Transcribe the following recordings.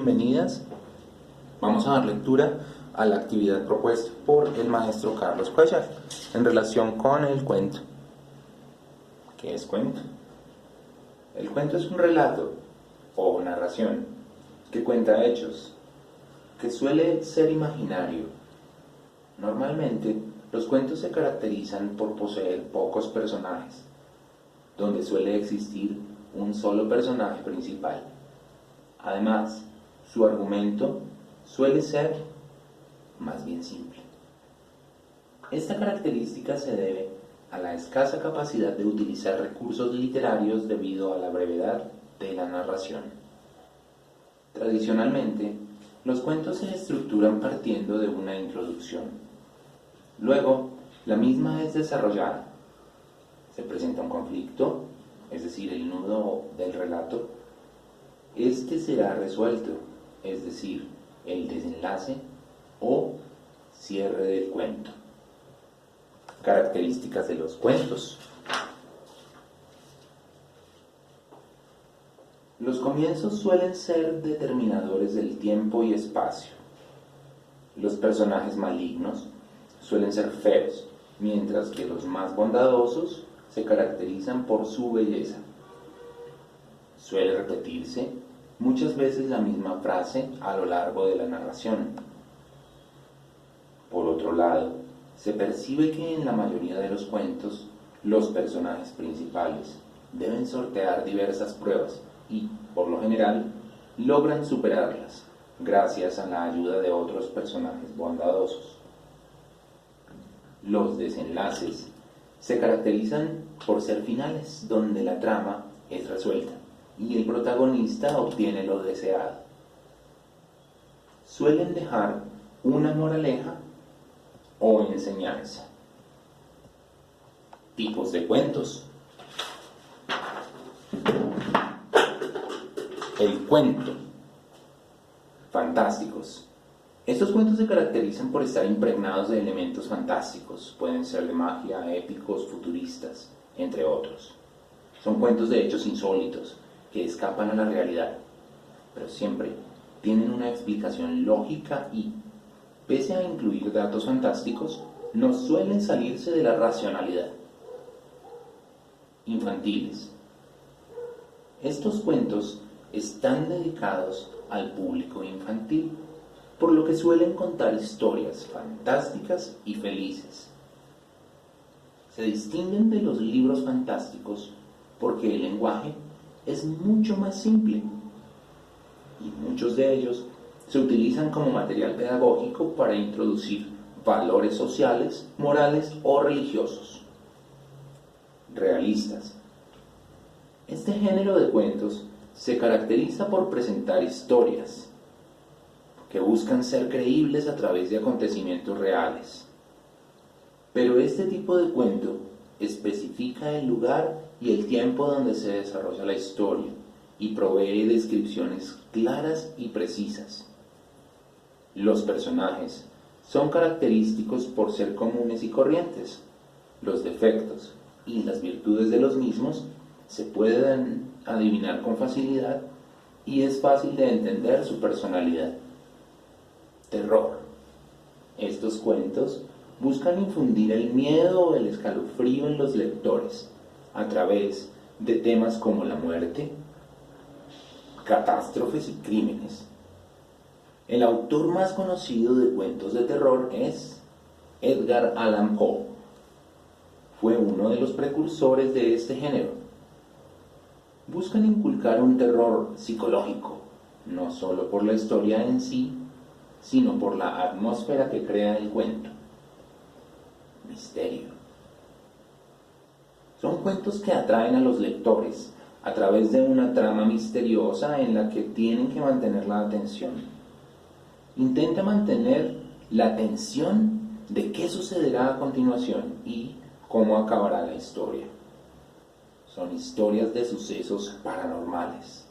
bienvenidas. Vamos a dar lectura a la actividad propuesta por el maestro Carlos Cuellar en relación con el cuento. ¿Qué es cuento? El cuento es un relato o narración que cuenta hechos, que suele ser imaginario. Normalmente, los cuentos se caracterizan por poseer pocos personajes, donde suele existir un solo personaje principal. Además, su argumento suele ser más bien simple. Esta característica se debe a la escasa capacidad de utilizar recursos literarios debido a la brevedad de la narración. Tradicionalmente, los cuentos se estructuran partiendo de una introducción. Luego, la misma es desarrollada. Se presenta un conflicto, es decir, el nudo del relato. Este será resuelto, es decir, el desenlace o cierre del cuento. Características de los cuentos. Los comienzos suelen ser determinadores del tiempo y espacio. Los personajes malignos suelen ser feos, mientras que los más bondadosos se caracterizan por su belleza. Suele repetirse muchas veces la misma frase a lo largo de la narración. Por otro lado, se percibe que en la mayoría de los cuentos, los personajes principales deben sortear diversas pruebas y, por lo general, logran superarlas gracias a la ayuda de otros personajes bondadosos. Los desenlaces se caracterizan por ser finales donde la trama es resuelta y el protagonista obtiene lo deseado. Suelen dejar una moraleja o enseñanza. Tipos de cuentos. El cuento. Fantásticos. Estos cuentos se caracterizan por estar impregnados de elementos fantásticos. Pueden ser de magia, épicos, futuristas, entre otros. Son cuentos de hechos insólitos que escapan a la realidad, pero siempre tienen una explicación lógica y, pese a incluir datos fantásticos, no suelen salirse de la racionalidad. Infantiles. Estos cuentos están dedicados al público infantil, por lo que suelen contar historias fantásticas y felices. Se distinguen de los libros fantásticos porque el lenguaje es mucho más simple y muchos de ellos se utilizan como material pedagógico para introducir valores sociales, morales o religiosos. Realistas. Este género de cuentos se caracteriza por presentar historias que buscan ser creíbles a través de acontecimientos reales. Pero este tipo de cuento especifica el lugar y el tiempo donde se desarrolla la historia y provee descripciones claras y precisas. Los personajes son característicos por ser comunes y corrientes. Los defectos y las virtudes de los mismos se pueden adivinar con facilidad y es fácil de entender su personalidad. Terror. Estos cuentos buscan infundir el miedo o el escalofrío en los lectores a través de temas como la muerte, catástrofes y crímenes. El autor más conocido de cuentos de terror es Edgar Allan Poe. Fue uno de los precursores de este género. Buscan inculcar un terror psicológico, no solo por la historia en sí, sino por la atmósfera que crea el cuento. Misterio. Son cuentos que atraen a los lectores a través de una trama misteriosa en la que tienen que mantener la atención. Intenta mantener la tensión de qué sucederá a continuación y cómo acabará la historia. Son historias de sucesos paranormales,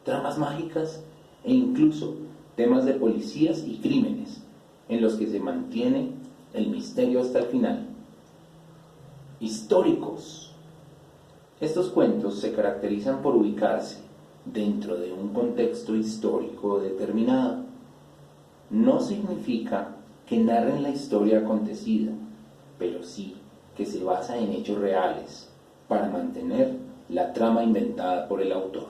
tramas mágicas e incluso temas de policías y crímenes en los que se mantiene el misterio hasta el final. Históricos. Estos cuentos se caracterizan por ubicarse dentro de un contexto histórico. determinado. No significa que narren la historia acontecida, pero sí que se basa en hechos reales para mantener la trama inventada por el autor.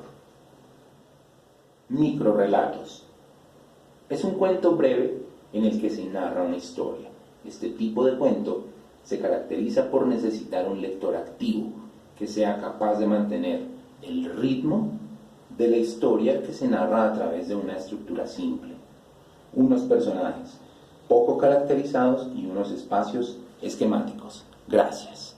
Microrrelatos. Es un cuento breve en el que se narra una historia. Este tipo de cuento se caracteriza por necesitar un lector activo que sea capaz de mantener el ritmo de la historia que se narra a través de una estructura simple, unos personajes poco caracterizados y unos espacios esquemáticos. Gracias.